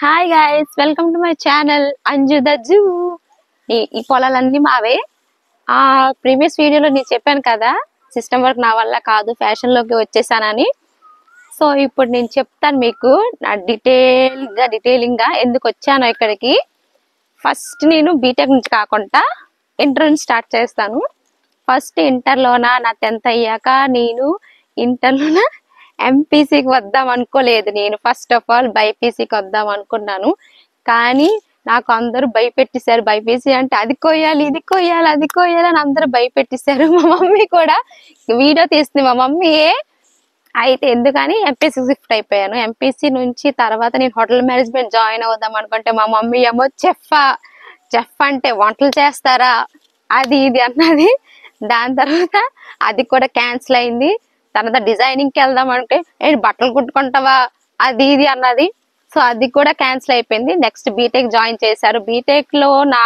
Hi guys, welcome to my channel Anju the zoo. ఈ పొలాలన్నీ మావే. ఆ ప్రీవియస్ వీడియోలో నేను చెప్పాను కదా, సిస్టమ్ వర్క్ నా వల్ల కాదు, ఫ్యాషన్ లోకి వచ్చేసానని. సో ఇప్పుడు నేను చెప్తాను మీకు నా డీటెయిలింగ్ గా ఎందుకు వచ్చానో ఇక్కడికి. ఫస్ట్ నేను బీటెక్ నుంచి కాకుండా ఇంటర్ నుంచి స్టార్ట్ చేస్తాను. ఫస్ట్ ఇంటర్లోన నా 10th అయ్యాక నేను ఇంటర్లోన ఎంపీసీకి వద్దాం అనుకోలేదు. నేను ఫస్ట్ ఆఫ్ ఆల్ బైపీసీకి వద్దాం అనుకున్నాను, కానీ నాకు అందరూ భయపెట్టేశారు. బైపీసీ అంటే అది కొయ్యాలి, ఇది కొయ్యాలి, అది కొయ్యాలి అని అందరూ భయపెట్టేశారు. మా మమ్మీ కూడా వీడియో తీస్తుంది మా మమ్మీ. అయితే ఎందుకని ఎంపీసీ షిఫ్ట్ అయిపోయాను. ఎంపీసీ నుంచి తర్వాత నేను హోటల్ మేనేజ్మెంట్ జాయిన్ అవుదాం అనుకుంటే మా మమ్మీ ఏమో చెఫ్ అంటే వంటలు చేస్తారా అది ఇది అన్నది. దాని తర్వాత అది కూడా క్యాన్సిల్ అయింది. తర్వాత డిజైనింగ్కి వెళ్దాం అంటే బట్టలు కుట్టుకుంటావా అది ఇది అన్నది. సో అది కూడా క్యాన్సిల్ అయిపోయింది. నెక్స్ట్ బీటెక్ జాయిన్ చేశారు. బీటెక్ లో నా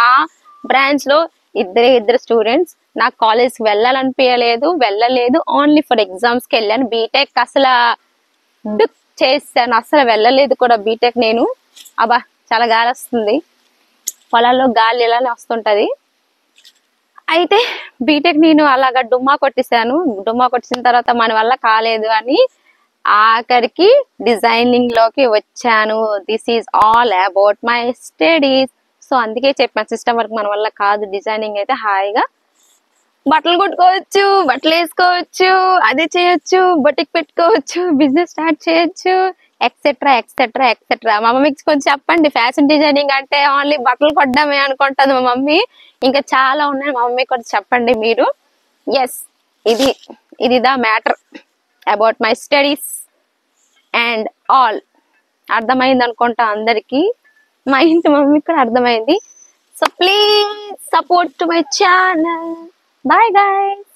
బ్రాంచ్ లో ఇద్దరు స్టూడెంట్స్. నాకు కాలేజ్కి వెళ్ళలేదు, ఓన్లీ ఫర్ ఎగ్జామ్స్కి వెళ్ళాను. బీటెక్ అసలు డుక్ చేశాను, అసలు వెళ్ళలేదు కూడా బీటెక్ నేను. అబ్బా చాలా గాలి వస్తుంది, పొలాల్లో గాలి ఇలానే వస్తుంటది. అయితే బీటెక్ నేను అలాగా డుమ్మా కొట్టేసిన తర్వాత మన వల్ల కాలేదు అని ఆఖరికి డిజైనింగ్ లోకి వచ్చాను. This is all about my studies. So అందుకే చెప్పాను, సిస్టమ్ వర్క్ మన వల్ల కాదు, డిజైనింగ్ అయితే హాయిగా బట్టలు కుట్టుకోవచ్చు, బట్టలు వేసుకోవచ్చు, అది చేయొచ్చు, బొటిక్ పెట్టుకోవచ్చు, బిజినెస్ స్టార్ట్ చేయొచ్చు, ఎక్సెట్రా ఎక్సెట్రా ఎక్సెట్రా. మా మమ్మీకి కొంచెం చెప్పండి, ఫ్యాషన్ డిజైనింగ్ అంటే ఓన్లీ బట్టలు కొట్టడమే అనుకుంటుంది మా మమ్మీ. ఇంకా చాలా ఉన్నాయి, మా మమ్మీ కూడా చెప్పండి మీరు. ఎస్, ఇది the matter about my studies and all. అర్థమైంది అనుకుంటా అందరికి, మా ఇంటి మమ్మీకి కూడా అర్థమైంది. So please support to my channel. Bye guys.